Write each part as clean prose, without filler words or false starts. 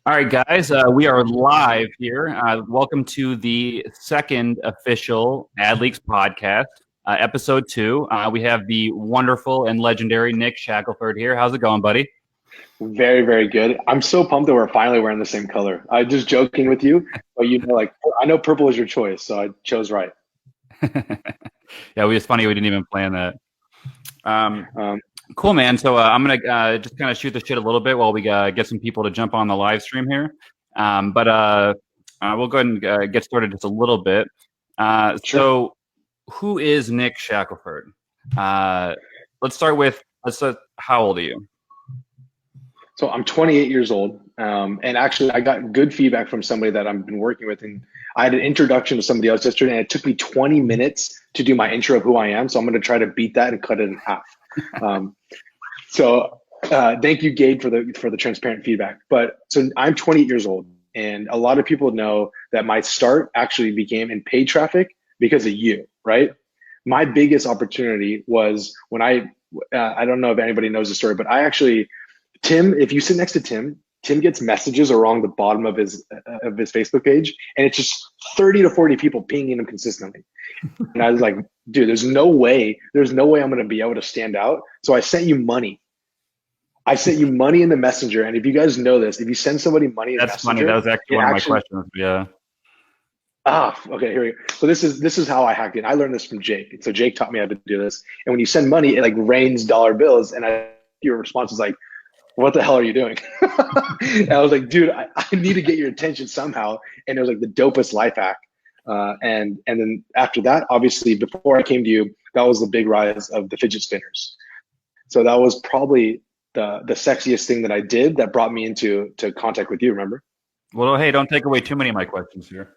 All right, guys, we are live here. Welcome to the second official Ad Leaks podcast, episode 2. We have the wonderful and legendary Nick Shackelford here. How's it going, buddy? Very, very good. I'm so pumped that we're finally wearing the same color. I just joking with you, but I know purple is your choice, so I chose right. Yeah, it's funny we didn't even plan that. Um, Cool, man. So I'm gonna just kind of shoot the shit a little bit while we get some people to jump on the live stream here. But we'll go ahead and get started just a little bit. Sure. So, who is Nick Shackelford? Let's start with how old are you? So I'm 28 years old, and actually I got good feedback from somebody that I've been working with, and I had an introduction to somebody else yesterday, and it took me 20 minutes to do my intro of who I am. So I'm going to try to beat that and cut it in half. Thank you, Gabe, for the transparent feedback. But so I'm 28 years old, and a lot of people know that my start actually became in paid traffic because of you, right? My biggest opportunity was when I don't know if anybody knows the story, but Tim, if you sit next to Tim gets messages along the bottom of his Facebook page, and it's just 30 to 40 people pinging him consistently. And I was like, dude, there's no way I'm going to be able to stand out. So I sent you money. I sent you money in the messenger. And if you guys know this, if you send somebody money in That's messenger, funny. That was actually one of my questions. Yeah. Okay, here we go. So this is how I hacked it. I learned this from Jake. So Jake taught me how to do this. And when you send money, it like rains dollar bills. And your response is like, what the hell are you doing? And I was like, dude, I need to get your attention somehow. And it was like the dopest life hack. And then after that, obviously, before I came to you, that was the big rise of the fidget spinners. So that was probably the sexiest thing that I did that brought me into contact with you, remember? Well, hey, don't take away too many of my questions here.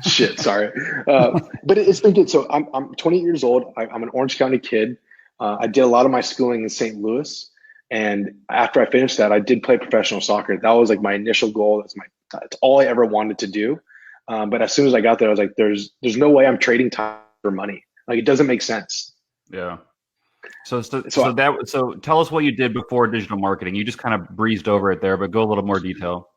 Shit, sorry. But it's been good. So I'm 28 years old. I'm an Orange County kid. I did a lot of my schooling in St. Louis. And after I finished that, I did play professional soccer. That was like my initial goal. That's all I ever wanted to do. But as soon as I got there, I was like, there's no way I'm trading time for money. Like, it doesn't make sense. Yeah. So tell us what you did before digital marketing. You just kind of breezed over it there, but go a little more detail.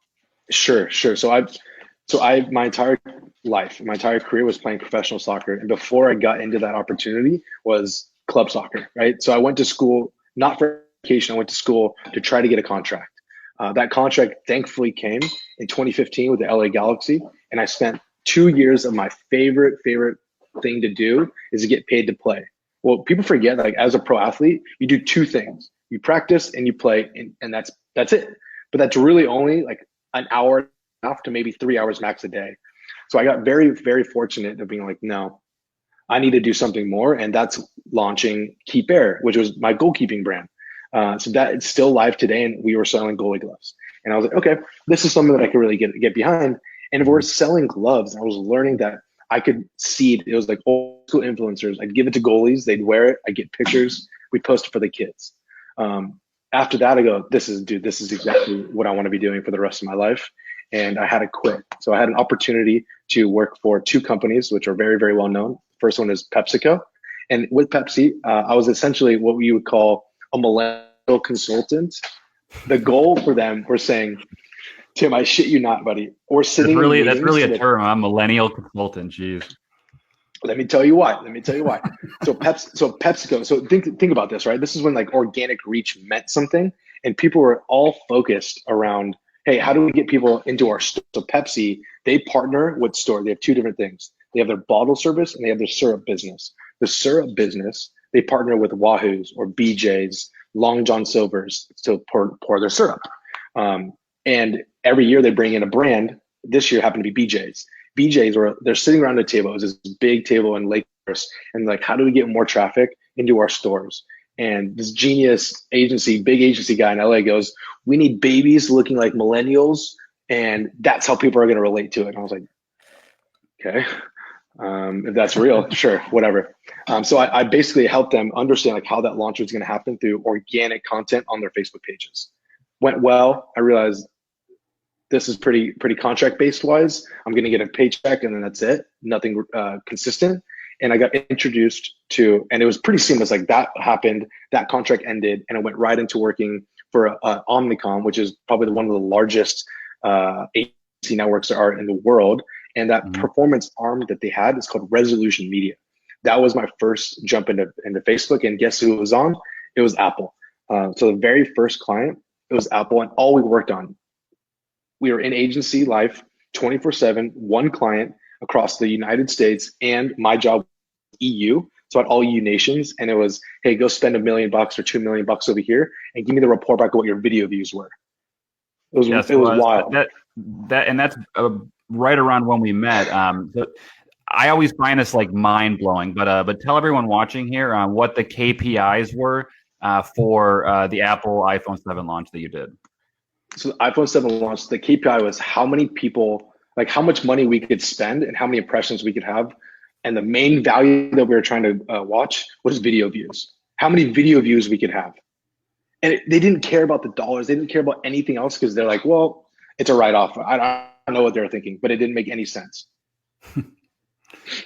Sure. My entire life, my entire career was playing professional soccer. And before I got into that opportunity was club soccer, right? So I went to school, not for education, I went to school to try to get a contract. That contract thankfully came in 2015 with the LA Galaxy. And I spent 2 years of my favorite thing to do is to get paid to play. Well, people forget, like, as a pro athlete, you do two things. You practice and you play, and that's it. But that's really only like an hour and a half to maybe 3 hours max a day. So I got very, very fortunate of being like, no, I need to do something more. And that's launching Keep Air, which was my goalkeeping brand. So that it's still live today, and we were selling goalie gloves. And I was like, okay, this is something that I could really get behind. And if we're selling gloves, I was learning that I could seed. It was like old school influencers. I'd give it to goalies. They'd wear it. I'd get pictures. We'd post it for the kids. After that, I go, this is exactly what I want to be doing for the rest of my life. And I had to quit. So I had an opportunity to work for two companies, which are very, very well known. First one is PepsiCo. And with Pepsi, I was essentially what you would call a millennial consultant. The goal for them were saying, Tim, I shit you not, buddy. Or sitting. That's really a term. I'm millennial consultant. Jeez. Let me tell you why. So PepsiCo. So think about this, right? This is when like organic reach meant something, and people were all focused around, hey, how do we get people into our store? So Pepsi, they partner with store. They have two different things. They have their bottle service and they have their syrup business. The syrup business, they partner with Wahoo's or BJ's, Long John Silver's to pour their syrup. And every year they bring in a brand. This year happened to be BJ's. They're sitting around a table. It was this big table in Lake Forest, and like, how do we get more traffic into our stores? And this genius big agency guy in LA goes, we need babies looking like millennials, and that's how people are going to relate to it. And I was like, okay, if that's real, sure, whatever. So I basically helped them understand like how that launch was going to happen through organic content on their Facebook pages. Went well. I realized this is pretty contract based wise. I'm going to get a paycheck and then that's it. Nothing consistent. And I got introduced to, and it was pretty seamless. Like that happened, that contract ended, and I went right into working for Omnicom, which is probably one of the largest agency networks there are in the world. And that performance arm that they had is called Resolution Media. That was my first jump into Facebook. And guess who it was on? It was Apple. So the very first client, it was Apple. And all we worked on, we were in agency life 24/7, one client across the United States. And my job was EU. So at all EU nations. And it was, hey, go spend $1 million or $2 million over here and give me the report back of what your video views were. It was wild. That's right around when we met. I always find this like mind blowing, but tell everyone watching here what the KPIs were for the Apple iPhone 7 launch that you did. So the iPhone 7 launch, the KPI was how many people, like how much money we could spend and how many impressions we could have. And the main value that we were trying to watch was video views, how many video views we could have. And they didn't care about the dollars. They didn't care about anything else because they're like, well, it's a write-off. I don't know what they're thinking, but it didn't make any sense.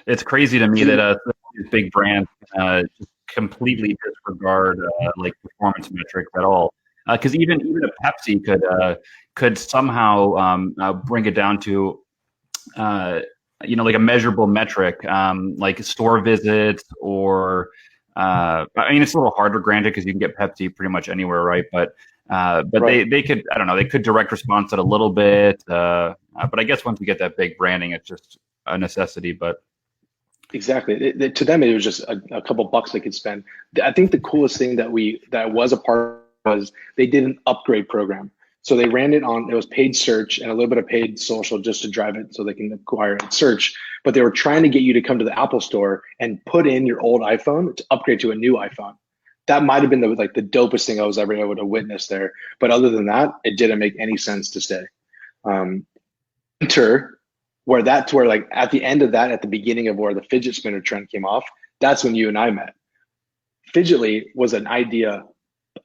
It's crazy to me that these big brands just completely disregard like performance metrics at all. Because even a Pepsi could somehow bring it down to like a measurable metric, like store visits or I mean, it's a little harder, granted, because you can get Pepsi pretty much anywhere, right? But right. They could, I don't know, they could direct response it a little bit. But I guess once you get that big branding, it's just a necessity. But exactly, to them, it was just a couple bucks they could spend. I think the coolest thing that was a part was they did an upgrade program. So they ran it was paid search and a little bit of paid social just to drive it so they can acquire it search. But they were trying to get you to come to the Apple store and put in your old iPhone to upgrade to a new iPhone. That might have been the dopest thing I was ever able to witness there. But other than that, it didn't make any sense to stay. Where like at the end of that, at the beginning of where the fidget spinner trend came off, that's when you and I met. Fidgetly was an idea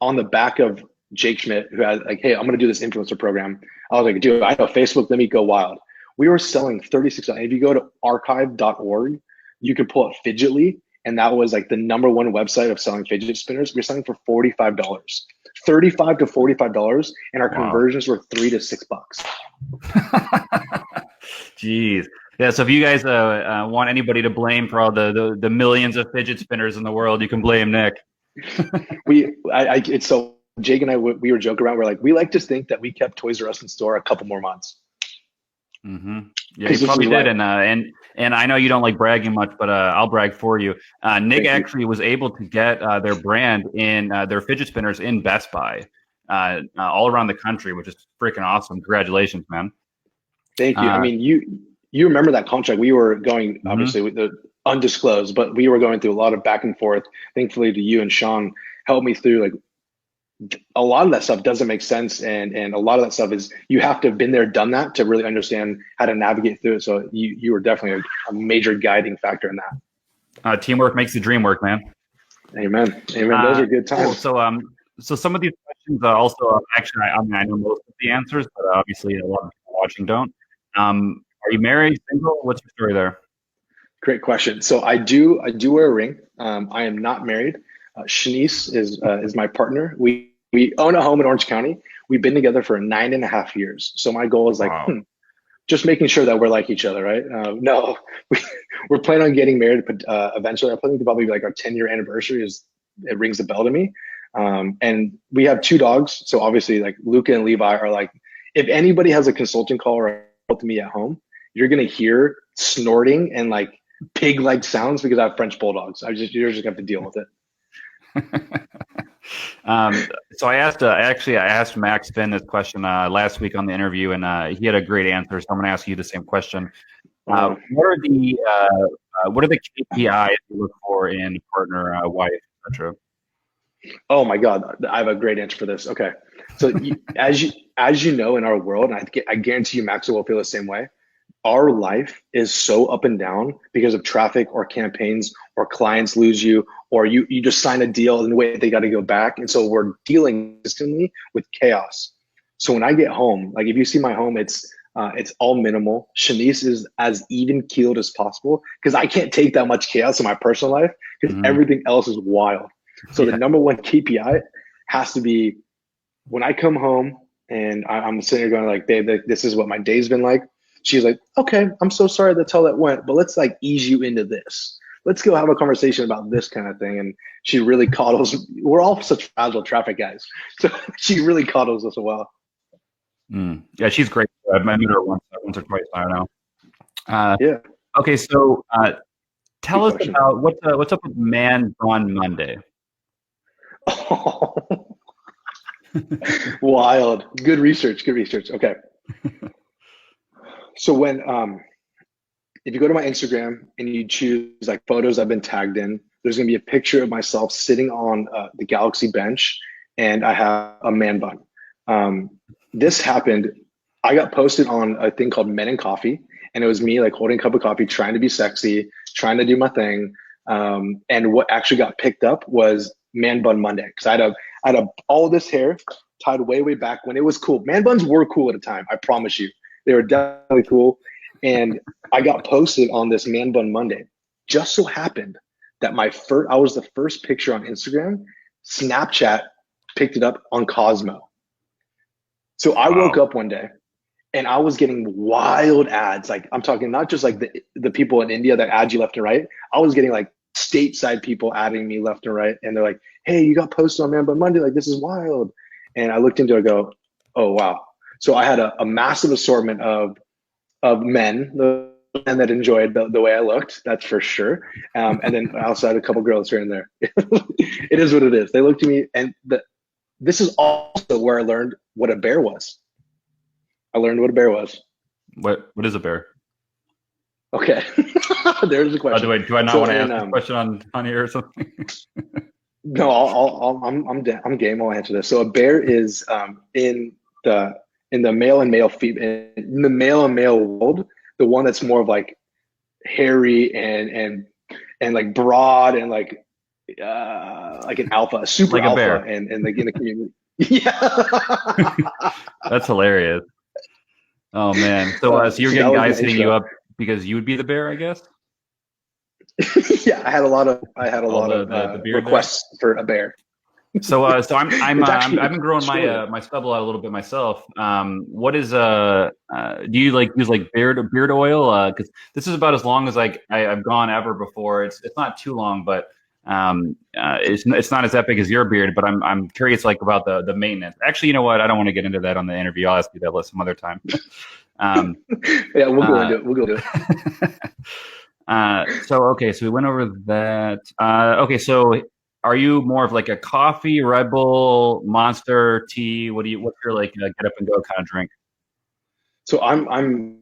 on the back of Jake Schmidt, who had like, hey, I'm going to do this influencer program. I was like, dude, I know Facebook, let me go wild. We were selling 36. If you go to archive.org, you can pull up Fidgetly. And that was like the #1 website of selling fidget spinners. We were selling for $45, $35 to $45. And our conversions were $3 to $6. Jeez. Yeah. So if you guys want anybody to blame for all the millions of fidget spinners in the world, you can blame Nick. Jake and I, we were joking around. We're like, we like to think that we kept Toys R Us in store a couple more months. Mm-hmm. Yeah, you probably did. And I know you don't like bragging much, but I'll brag for you. Nick actually was able to get their brand in their fidget spinners in Best Buy all around the country, which is freaking awesome. Congratulations, man. Thank you. I mean, you remember that contract. We were going, obviously, with the undisclosed, but we were going through a lot of back and forth. Thankfully, to you and Sean helped me through like a lot of that stuff doesn't make sense. And a lot of that stuff is you have to have been there, done that to really understand how to navigate through it. So you were definitely a major guiding factor in that. Teamwork makes the dream work, man. Amen. Those are good times. Cool. So some of these questions also, actually, I mean, I know most of the answers, but obviously a lot of people watching don't. Are you married, single? What's your story there? Great question. So I do wear a ring. I am not married. Shanice is my partner. We own a home in Orange County. We've been together for 9.5 years. So my goal is like, just making sure that we're like each other, right? No, we're planning on getting married eventually. I'm planning to probably like our 10-year anniversary it rings a bell to me. And we have 2 dogs. So obviously like Luca and Levi are like, if anybody has a consulting call or to me at home, you're going to hear snorting and like pig-like sounds because I have French bulldogs. You're just going to have to deal with it. So I asked Max Finn this question last week on the interview, and he had a great answer. So I'm going to ask you the same question. What are the KPIs you look for in a partner, wife, etc.? Oh my God, I have a great answer for this. Okay, so as you know, in our world, and I guarantee you, Max will feel the same way. Our life is so up and down because of traffic or campaigns or clients lose you or you just sign a deal and wait, they got to go back. And so we're dealing consistently with chaos. So when I get home, like if you see my home, it's all minimal. Shanice is as even keeled as possible because I can't take that much chaos in my personal life because everything else is wild. So the #1 KPI has to be when I come home, And I'm sitting here going like, babe, this is what my day's been like. She's like, okay, I'm so sorry that's how that went, but let's like ease you into this. Let's go have a conversation about this kind of thing. And she really coddles. We're all such fragile traffic guys. So she really coddles us well. Yeah, she's great. I've met her once or twice. I don't know. Yeah. Okay, so tell us about what's up with Man Bun Monday. Oh. Wild. Good research. Good research. Okay. So when if you go to my Instagram and you choose like photos I've been tagged in, there's gonna be a picture of myself sitting on the Galaxy bench, and I have a man bun. This happened. I got posted on a thing called Men and Coffee, and it was me like holding a cup of coffee, trying to be sexy, trying to do my thing. And what actually got picked up was Man Bun Monday, because I had all this hair tied way back when it was cool. Man buns were cool at the time. I promise you, they were definitely cool. And I got posted on this Man Bun Monday. Just so happened that I was the first picture on Instagram. Snapchat picked it up on Cosmo. So I woke up one day and I was getting wild ads. Like I'm talking not just like the people in India that add you left and right. I was getting like stateside people adding me left and right. And they're like, hey, you got posted on Man Bun Monday. Like, this is wild. And I looked into it, I go, oh, wow. So I had a massive assortment of men, the men that enjoyed the way I looked, that's for sure. And then I also had a couple girls here and there. It is what it is. They looked at me, and this is also where I learned what a bear was. I learned what a bear was. What is a bear? Okay. There's a question. Do I not want to ask a question on here or something? No, I'm game. I'll answer this. So a bear is in the male and male world, the one that's more of like hairy and like broad and like an alpha, super like a alpha, bear. and like in the community. Yeah. That's hilarious. Oh man. So you're getting guys hitting you up because you would be the bear, I guess? Yeah, I had a lot of requests for a bear. So I've been growing my stubble out a little bit myself. What is do you like use like beard oil? Because this is about as long as I've gone ever before. It's not too long, but it's not as epic as your beard. But I'm curious like about the maintenance. Actually, you know what? I don't want to get into that on the interview. I'll ask you that some other time. Yeah, we'll go into it. We'll go into it. So we went over that. So are you more of like a coffee, Red Bull, Monster, tea? What's your like get up and go kind of drink? So I'm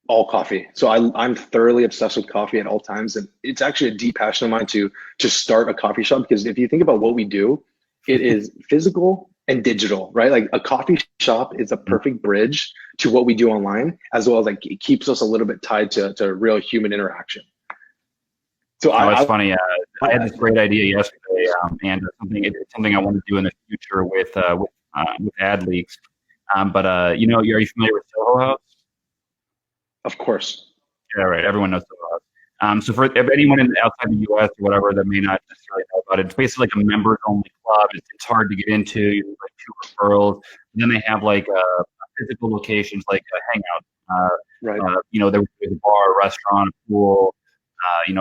all coffee. So I'm thoroughly obsessed with coffee at all times, and it's actually a deep passion of mine to start a coffee shop, because if you think about what we do, it is physical and digital, right? Like a coffee shop is a perfect bridge to what we do online, as well as like it keeps us a little bit tied to real human interaction. So it's funny. I had this great idea yesterday, and it's something I want to do in the future with ad leaks. But are you familiar with Soho House? Of course. Yeah, right. Everyone knows Soho House. So for anyone outside the U.S. or whatever that may not necessarily know about it, it's basically like a members-only club. It's hard to get into. You need like 2 referrals. And then they have like physical locations like a hangout. Right. There's a bar, a restaurant, a pool.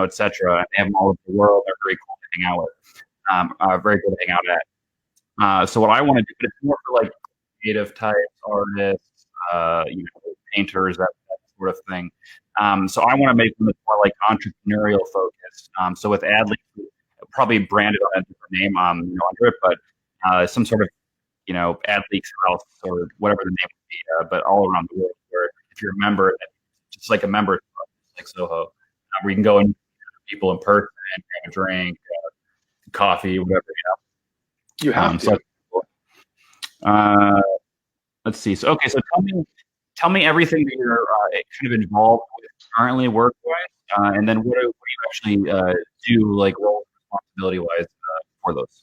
etc. They have them all over the world. They're very cool to hang out with. Very good to hang out at. So what I want to do, it's more for like creative types, artists, painters, that sort of thing. So I want to make them more like entrepreneurial focused. So with Adley, probably branded on a different name, under it, but some sort of Adleaks House or whatever the name would be, but all around the world. Where if you're a member, it's like a member club, like Soho. Where you can go and people in person and have a drink, coffee, whatever. You have to. Let's see. So tell me everything that you're kind of involved with currently, work-wise, and then what do you actually do, like role responsibility-wise, for those?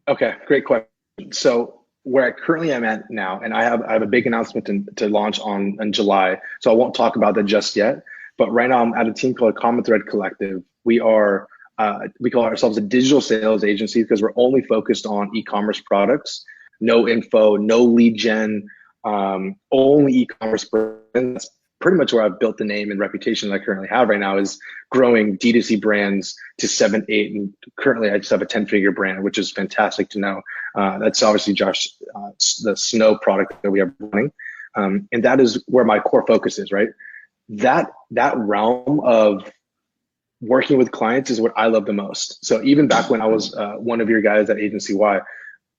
Okay, great question. So where I currently am at now, and I have a big announcement to launch in July. So I won't talk about that just yet. But right now I'm at a team called Common Thread Collective. We call ourselves a digital sales agency because we're only focused on e-commerce products. no info, no lead gen, only e-commerce brand. That's pretty much where I've built the name and reputation that I currently have right now, is growing D2C brands to 7, 8, and currently I just have a 10-figure brand, which is fantastic to know. That's obviously Josh, the Snow product that we have running. And that is where my core focus is, right? That realm of working with clients is what I love the most. So even back when I was one of your guys at Agency Y,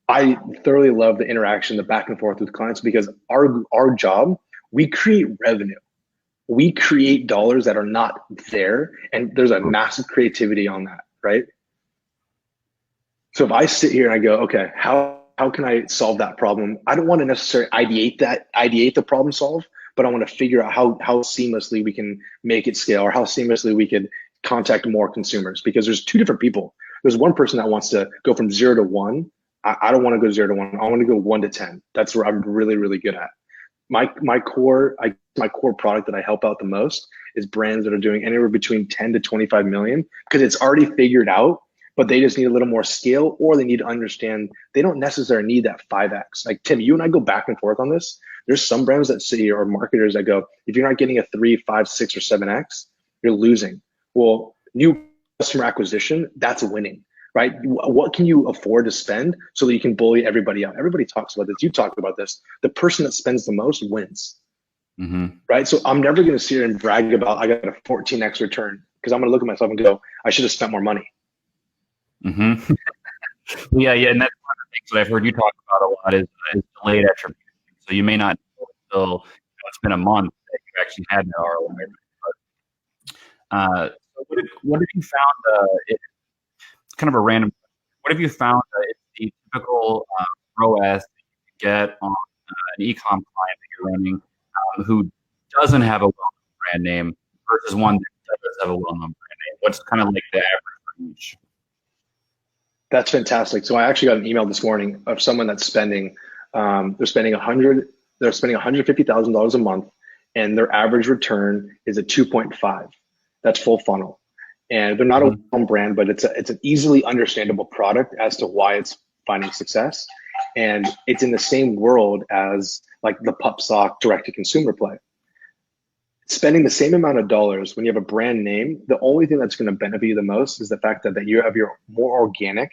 I thoroughly love the interaction, the back and forth with clients, because our job, we create revenue. We create dollars that are not there, and there's a massive creativity on that, right? So if I sit here and I go, okay, how can I solve that problem? I don't want to necessarily ideate the problem solve, but I want to figure out how seamlessly we can make it scale, or how seamlessly we could contact more consumers, because there's two different people. There's one person that wants to go from 0 to 1. I don't want to go 0 to 1. I want to go 1 to 10. That's where I'm really, really good at. My core product that I help out the most is brands that are doing anywhere between 10 to 25 million, because it's already figured out, but they just need a little more scale, or they need to understand they don't necessarily need that 5x. Like Tim, you and I go back and forth on this. There's some brands that sit here, or marketers that go, if you're not getting a 3, 5, 6, or 7x, you're losing. Well, new customer acquisition, that's winning, right? What can you afford to spend so that you can bully everybody out? Everybody talks about this. You talked about this. The person that spends the most wins, right? So I'm never going to sit here and brag about I got a 14x return, because I'm going to look at myself and go, I should have spent more money. Yeah, and that's one of the things that I've heard you talk about a lot is delayed attribution. So you may not know until it's been a month that you actually had an ROI. So what have you found? It's kind of a random. What have you found? It's the typical ROAS that you get on an e-com client that you're running who doesn't have a well-known brand name versus one that does have a well-known brand name. What's kind of like the average range? That's fantastic. So I actually got an email this morning of someone that's spending, they're spending $150,000 a month, and their average return is a 2.5. That's full funnel, and they're not a home brand, but it's an easily understandable product as to why it's finding success, and it's in the same world as like the pup sock direct to consumer play. Spending the same amount of dollars when you have a brand name, the only thing that's going to benefit you the most is the fact that you have your more organic,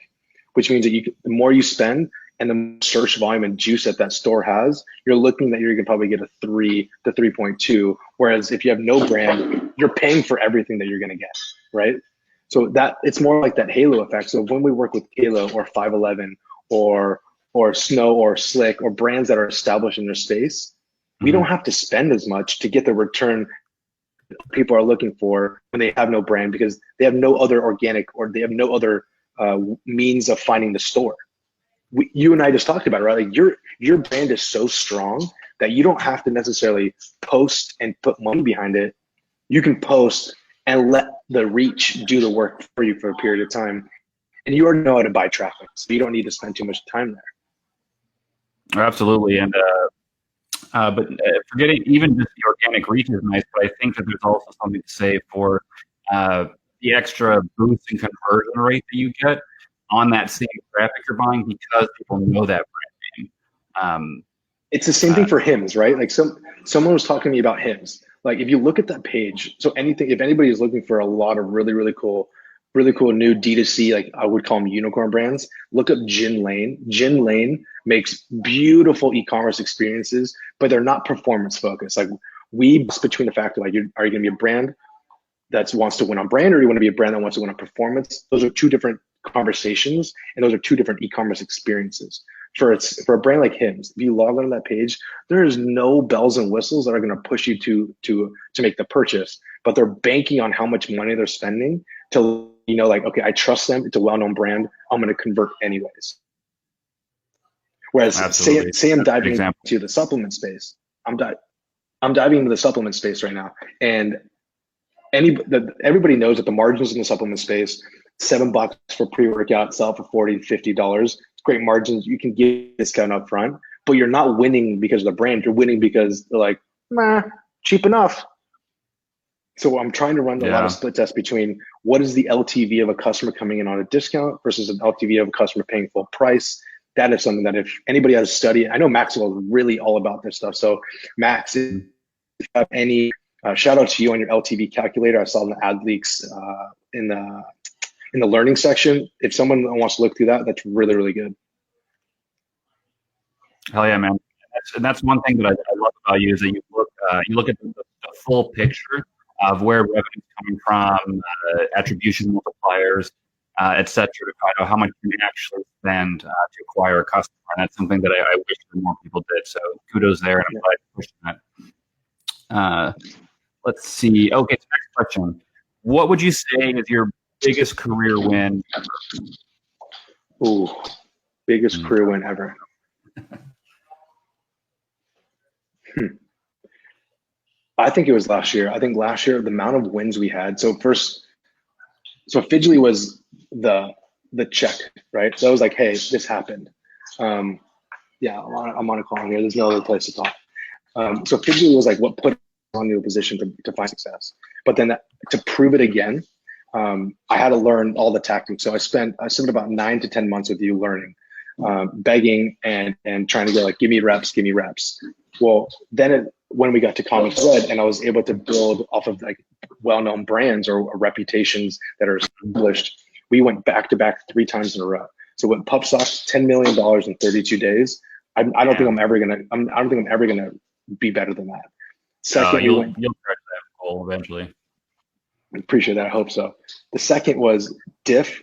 which means that the more you spend and the search volume and juice that store has, you're looking that you're going to probably get a 3 to 3.2. Whereas if you have no brand, you're paying for everything that you're going to get, right? So that it's more like that halo effect. So when we work with Halo or 511 or Snow or Slick or brands that are established in their space, we don't have to spend as much to get the return people are looking for when they have no brand, because they have no other organic, or they have no other means of finding the store. You and I just talked about it, right? Like your brand is so strong that you don't have to necessarily post and put money behind it. You can post and let the reach do the work for you for a period of time, and you already know how to buy traffic, so you don't need to spend too much time there. Absolutely, and but forgetting even just the organic reach is nice, but I think that there's also something to say for the extra boost and conversion rate that you get on that same traffic you're buying, because people know that brand name. It's the same thing for hymns, right? Like someone was talking to me about hymns. Like if you look at that page, so if anybody is looking for a lot of really, really cool new D2C, like I would call them unicorn brands, look up Gin Lane. Gin Lane makes beautiful e-commerce experiences, but they're not performance focused. Like between the fact of like, are you going to be a brand that wants to win on brand, or you want to be a brand that wants to win on performance? Those are two different conversations, and those are two different e-commerce experiences. For a brand like Hims, if you log on that page, there is no bells and whistles that are going to push you to make the purchase, but they're banking on how much money they're spending to, like, okay, I trust them. It's a well-known brand. I'm going to convert anyways. Whereas say I'm diving into the supplement space. I'm diving into the supplement space right now, and everybody knows that the margins in the supplement space, $7 for pre-workout, sell for $40, $50. Great margins. You can get a discount up front, but you're not winning because of the brand. You're winning because they're like, cheap enough. So I'm trying to run a lot of split tests between what is the LTV of a customer coming in on a discount versus an LTV of a customer paying full price. that is something that if anybody has studied, I know Maxwell is really all about this stuff. So Max, if you have any, shout out to you on your LTV calculator. I saw the ad leaks in the learning section. If someone wants to look through that, that's really, really good. Hell yeah, man. And that's one thing that I love about you is that you look at the full picture of where revenue is coming from, attribution multipliers, et cetera, to find out how much you can actually spend to acquire a customer. And that's something that I wish that more people did. So kudos there, and I'm glad you're pushing that. Let's see. Okay, so next question. What would you say is your biggest career win ever? Ooh, biggest career win ever. I think it was last year. I think last year, the amount of wins we had. So Fidgely was the check, right? So I was like, hey, this happened. Yeah, I'm on a call here. There's no other place to talk. So Fidgely was like what put us on to a position to find success. But then to prove it again, I had to learn all the tactics. So I spent about 9 to 10 months with you learning, begging and trying to go like, give me reps. Well, then when we got to Comics Red and I was able to build off of like well-known brands or reputations that are established, we went back to back 3 times in a row. So when Pup Socks, $10 million in 32 days, I don't think I'm ever gonna be better than that. Second, you'll crush that goal eventually. Appreciate that. I hope so. The second was Diff.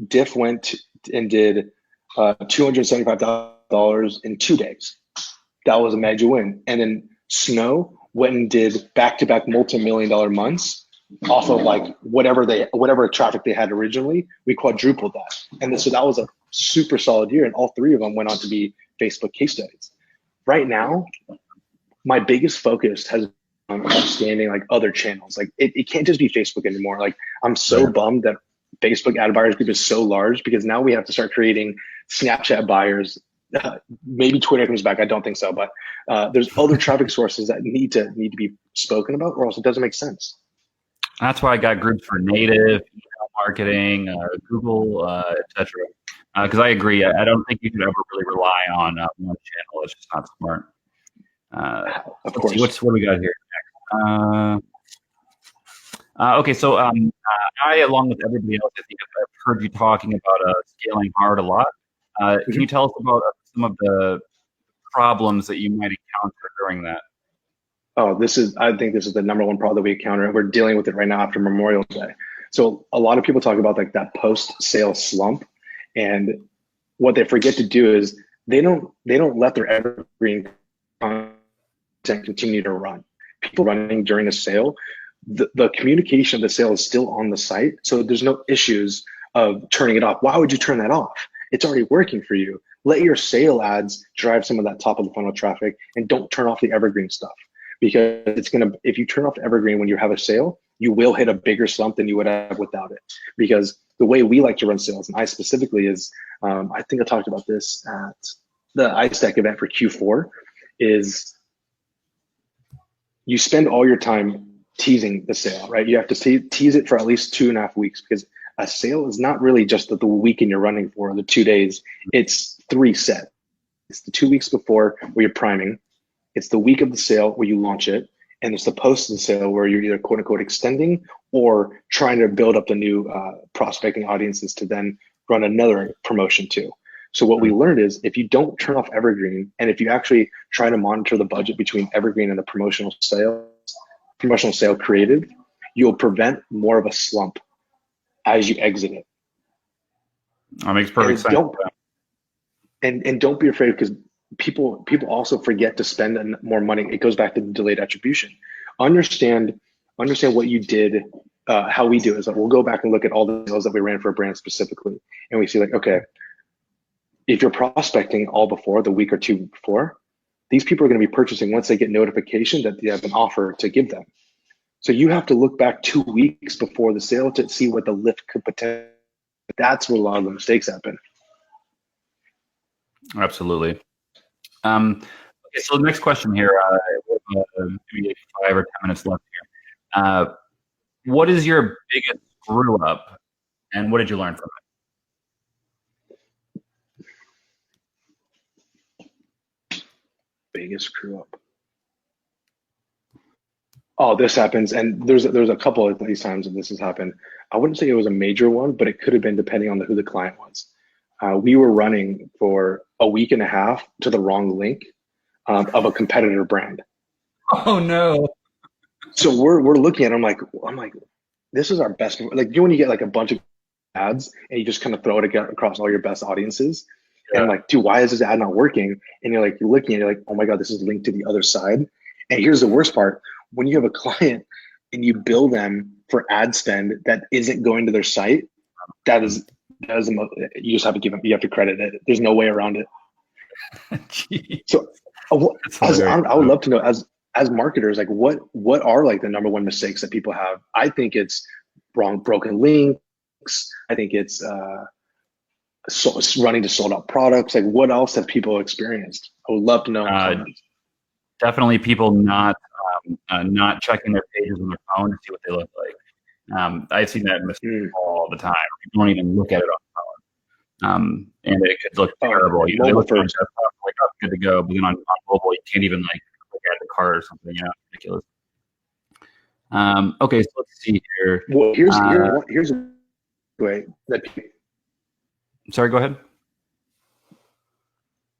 Diff went and did $275 in 2 days. That was a major win. And then Snow went and did back-to-back multi-million-dollar months off of like whatever traffic they had originally. We quadrupled that. And so that was a super solid year. And all 3 of them went on to be Facebook case studies. Right now, my biggest focus has been on understanding like other channels. Like it can't just be Facebook anymore. Like I'm so bummed that Facebook ad buyers group is so large because now we have to start creating Snapchat buyers. Maybe Twitter comes back. I don't think so, but there's other traffic sources that need to be spoken about, or else it doesn't make sense. That's why I got groups for native, email marketing, Google, etc. Because I agree, I don't think you can ever really rely on one channel. It's just not smart. Of course. What do we got here next? Okay, so I, along with everybody else, I think I've heard you talking about scaling hard a lot. Can you tell us about some of the problems that you might encounter during that? Oh, I think this is the number one problem that we encounter, and we're dealing with it right now after Memorial Day. So a lot of people talk about like that post-sale slump, and what they forget to do is they don't let their evergreen content continue to run. People running during a sale, the communication of the sale is still on the site, so there's no issues of turning it off. Why would you turn that off? It's already working for you. Let your sale ads drive some of that top of the funnel traffic, and don't turn off the evergreen stuff, because if you turn off the evergreen when you have a sale, you will hit a bigger slump than you would have without it. Because the way we like to run sales, and I specifically, is I think I talked about this at the iStack event for Q4, is you spend all your time teasing the sale, right? You have to tease it for at least 2.5 weeks, because a sale is not really just the weekend you're running for, the 2 days. It's 3 sets. It's the 2 weeks before where you're priming. It's the week of the sale where you launch it. And it's the post of the sale where you're either quote unquote extending or trying to build up the new prospecting audiences to then run another promotion too. So what we learned is if you don't turn off evergreen, and if you actually try to monitor the budget between evergreen and the promotional sale creative, you'll prevent more of a slump as you exit it. That makes perfect sense. And don't be afraid, because people also forget to spend more money. It goes back to the delayed attribution. Understand what you did. How we do it is that we'll go back and look at all the sales that we ran for a brand specifically, and we see like, okay, if you're prospecting all before the week or 2 before, these people are going to be purchasing once they get notification that they have an offer to give them. So you have to look back 2 weeks before the sale to see what the lift could potentially. That's where a lot of the mistakes happen. Absolutely. Okay, so the next question here, maybe 5 or 10 minutes left here. What is your biggest screw up, and what did you learn from it? biggest screw up. Oh, this happens, and there's a couple of these times that this has happened. I wouldn't say it was a major one, but it could have been depending on who the client was. We were running for a week and a half to the wrong link of a competitor brand. Oh no! So we're looking at it, I'm like, this is our best. Like, when you get like a bunch of ads and you just kind of throw it across all your best audiences, and I'm like, dude, why is this ad not working? And you're looking at it, you're like, oh my god, this is linked to the other side. And here's the worst part: when you have a client and you bill them for ad spend that isn't going to their site, that is the most, you just have to you have to credit it. There's no way around it. So I would love to know, as marketers, like what are like the number one mistakes that people have? I think it's broken links. I think it's running to sold out products. Like, what else have people experienced? I would love to know. Definitely people not checking their pages on their phone to see what they look like. I've seen that mistake all the time. People don't even look at it on the phone. And it could look terrible. They look on desktop, like, oh, good to go. But then on mobile, you can't even like look at the card or something. Ridiculous. Okay, so let's see here. Well, here's a way that. Sorry, go ahead.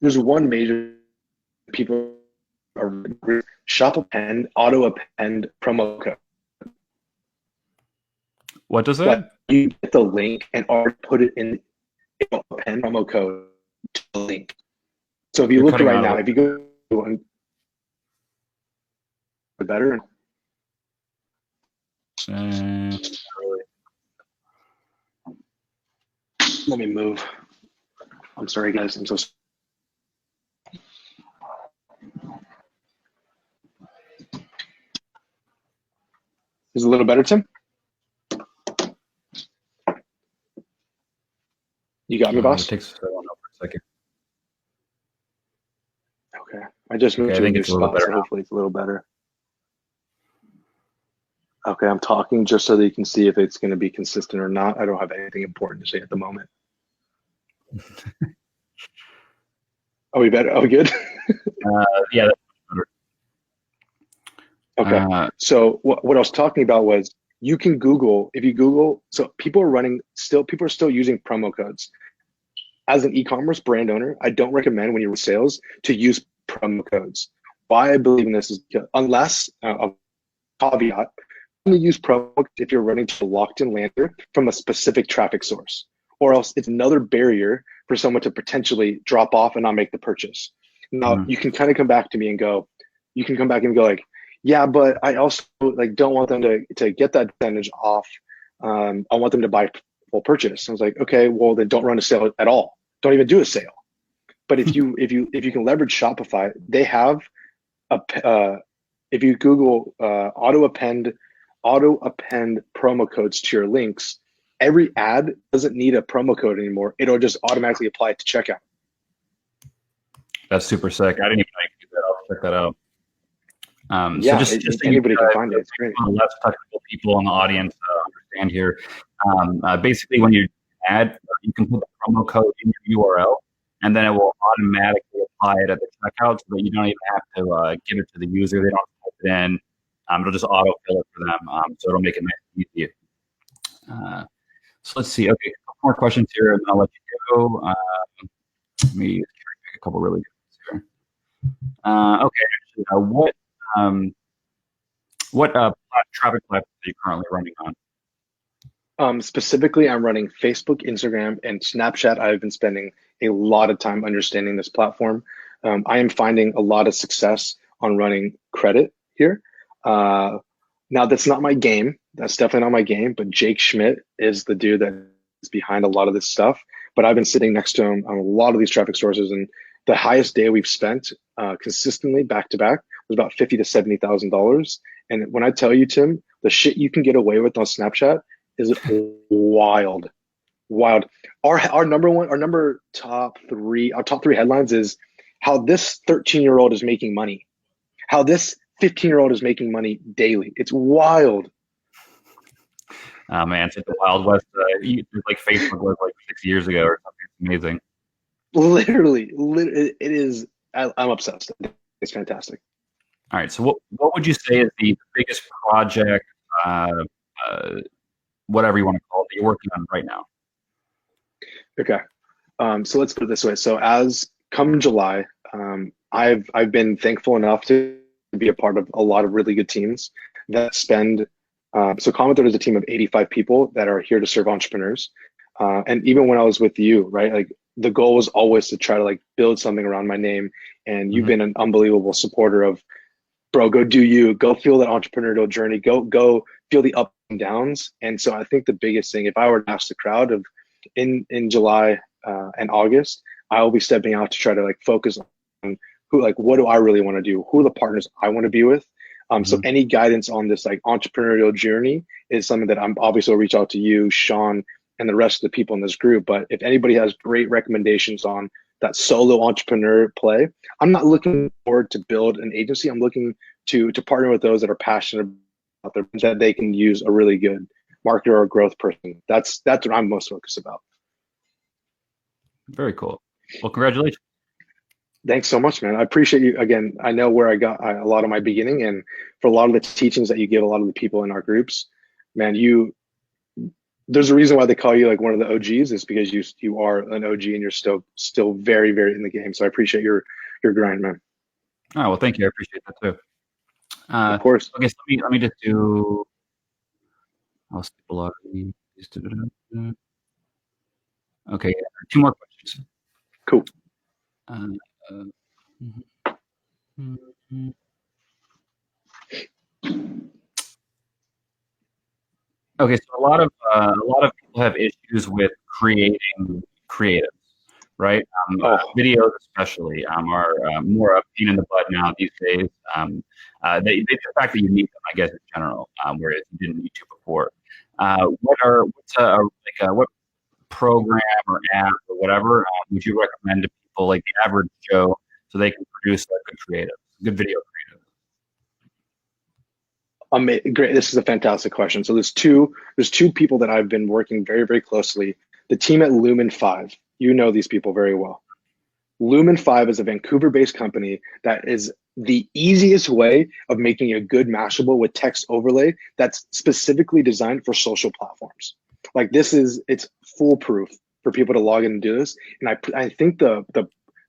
There's one major people are shop append, auto append promo code. What does that? But you get the link and already put it in the append promo code to the link. So if you look right now, if you go better. Let me move. I'm sorry, guys. I'm so sorry. Is it a little better, Tim? You got me, boss? It takes a second. Okay. I just moved to a new spot, so hopefully it's a little better. Okay, I'm talking just so that you can see if it's going to be consistent or not. I don't have anything important to say at the moment. Are we better? Are we good? Yeah, that's better. Okay. So what I was talking about was, you can Google, if you Google, so people are still using promo codes. As an e-commerce brand owner, I don't recommend when you're in sales to use promo codes. Why I believe in this is because, unless a caveat, only use promo codes if you're running to a locked-in lander from a specific traffic source, or else it's another barrier for someone to potentially drop off and not make the purchase. Now, you can kind of come back to me and go, like, yeah, but I also like don't want them to get that percentage off. I want them to buy full purchase. I was like, okay, well then don't run a sale at all. Don't even do a sale. But if you can leverage Shopify, they have if you Google auto append promo codes to your links, every ad doesn't need a promo code anymore. It'll just automatically apply it to checkout. That's super sick. I didn't even know you could do that. I'll check that out. Yeah, so just anybody can find it. It's great. Less technical people in the audience understand here. Basically, when you add, you can put the promo code in your URL, and then it will automatically apply it at the checkout, so that you don't even have to give it to the user. They don't type it in. It'll just autofill it for them, so it'll make it nice and easy. So let's see. Okay, a couple more questions here, and then I'll let you go. Let me try to pick a couple really good ones here. Okay, actually, what traffic platforms are you currently running on? Specifically, I'm running Facebook, Instagram, and Snapchat. I've been spending a lot of time understanding this platform. I am finding a lot of success on running credit here. Now, that's not my game. That's definitely not my game, but Jake Schmidt is the dude that is behind a lot of this stuff. But I've been sitting next to him on a lot of these traffic sources, and the highest day we've spent consistently back to back was about $50,000 to $70,000. And when I tell you, Tim, the shit you can get away with on Snapchat is wild. Our top three headlines is how this 13-year-old is making money, how this 15-year-old is making money daily. It's wild. Oh man, it's like the Wild West. Like Facebook was like 6 years ago or something. It's amazing. Literally, it is. I'm obsessed. it's fantastic. All right. So what would you say is the biggest project, whatever you want to call it, that you're working on right now? Okay. So let's put it this way. So as come July, I've been thankful enough to be a part of a lot of really good teams that spend. So Common Thread is a team of 85 people that are here to serve entrepreneurs. And even when I was with you, right, like the goal was always to try to like build something around my name. And you've been an unbelievable supporter of, bro, go do you, go feel that entrepreneurial journey, go feel the ups and downs. And so I think the biggest thing, if I were to ask the crowd of in July and August, I will be stepping out to try to like focus on who, like, what do I really want to do? Who are the partners I want to be with? So any guidance on this like entrepreneurial journey is something that I'm obviously will reach out to you, Sean, and the rest of the people in this group. But if anybody has great recommendations on that solo entrepreneur play, I'm not looking forward to build an agency. I'm looking to partner with those that are passionate about their, that they can use a really good marketer or growth person. That's what I'm most focused about. Very cool. Well, congratulations. Thanks so much, man. I appreciate you. Again, I know where I got a lot of my beginning, and for a lot of the teachings that you give a lot of the people in our groups, man, there's a reason why they call you like one of the OGs, is because you are an OG and you're still very, very in the game. So I appreciate your grind, man. Oh, well, thank you. I appreciate that too. Of course. Okay, so let me just do. I'll skip a lot of these. Okay, 2 more questions. Cool. Okay, so a lot of people have issues with creating creatives, right? Videos especially are more a pain in the butt now these days. The fact that you need them, I guess, in general, whereas you didn't need to before. What program or app or whatever would you recommend to people like the average Joe so they can produce good video creative? Great. This is a fantastic question. So there's two people that I've been working very, very closely. The team at Lumen 5, you know these people very well. Lumen 5 is a Vancouver-based company that is the easiest way of making a good Mashable with text overlay that's specifically designed for social platforms. Like it's foolproof for people to log in and do this. And I think the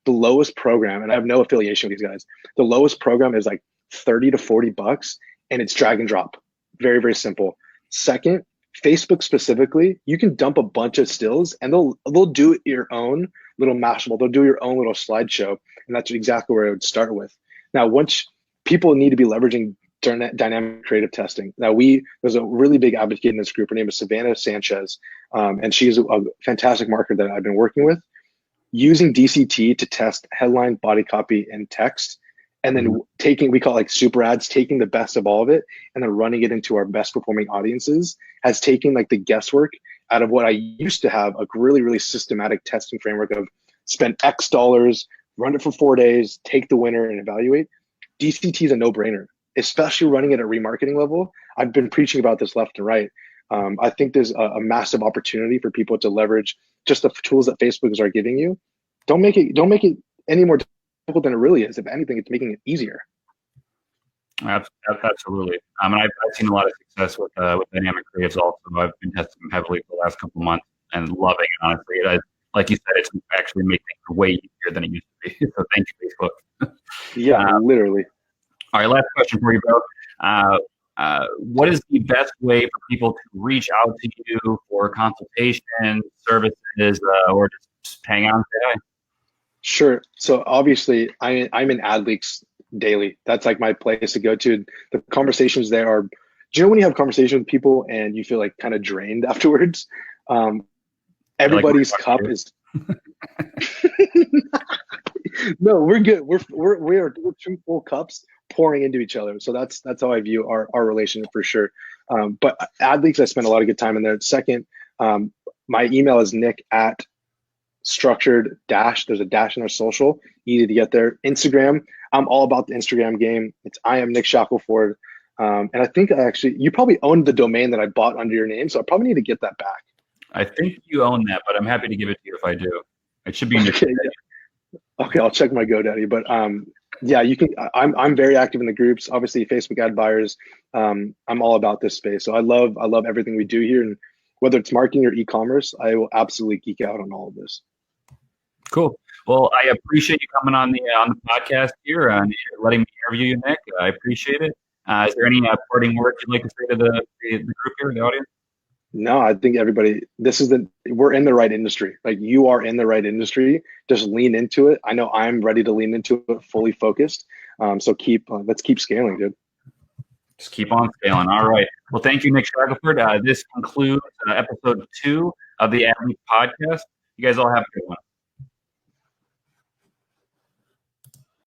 lowest program, and I have no affiliation with these guys, the lowest program is like $30 to $40, and it's drag and drop. Very, very simple. Second, Facebook specifically, you can dump a bunch of stills and they'll do your own little Mashable. They'll do your own little slideshow, and that's exactly where I would start with. Now, once people need to be leveraging dynamic creative testing. Now, there's a really big advocate in this group. Her name is Savannah Sanchez, and she's a fantastic marketer that I've been working with, using DCT to test headline, body copy, and text. And then we call it like super ads, taking the best of all of it and then running it into our best performing audiences, has taken like the guesswork out of what I used to have a really, really systematic testing framework of spend X dollars, run it for 4 days, take the winner and evaluate. DCT is a no-brainer, especially running it at remarketing level. I've been preaching about this left and right. I think there's a massive opportunity for people to leverage just the tools that Facebook are giving you. Don't make it any more difficult than it really is. If anything, it's making it easier. Absolutely. And I've seen a lot of success with dynamic creatives also. I've been testing them heavily for the last couple of months and loving it, honestly. Like you said, it's actually making things way easier than it used to be. So thank you, Facebook. Yeah, literally. All right, last question for you, bro. What is the best way for people to reach out to you for consultation, services, or just hang out and say hi? Sure. So obviously, I'm in AdLeaks daily. That's like my place to go to. The conversations there are, do you know when you have conversations with people and you feel like kind of drained afterwards? Everybody's cup is. No, we're good. We're 2 full cups pouring into each other. So that's how I view our relationship for sure. But AdLeaks, I spend a lot of good time in there. Second, my email is nick@structured dash. There's a dash in our social, easy to get there. Instagram, I'm all about the Instagram game. I am Nick Shackelford. And I think you probably own the domain that I bought under your name. So I probably need to get that back. I think you own that, but I'm happy to give it to you if I do. It should be in your Okay, I'll check my GoDaddy. But Yeah, you can. I'm very active in the groups. Obviously, Facebook ad buyers. I'm all about this space. So I love everything we do here, and whether it's marketing or e-commerce, I will absolutely geek out on all of this. Cool. Well, I appreciate you coming on the podcast here and letting me interview you, Nick. I appreciate it. Is there any parting words you'd like to say to the group here, the audience? No, I think everybody. We're in the right industry. Like you are in the right industry. Just lean into it. I know I'm ready to lean into it, fully focused. So let's keep scaling, dude. Just keep on scaling. All right. Well, thank you, Nick Shackelford. This concludes episode 2 of the Ad Leaks podcast. You guys all have a good one.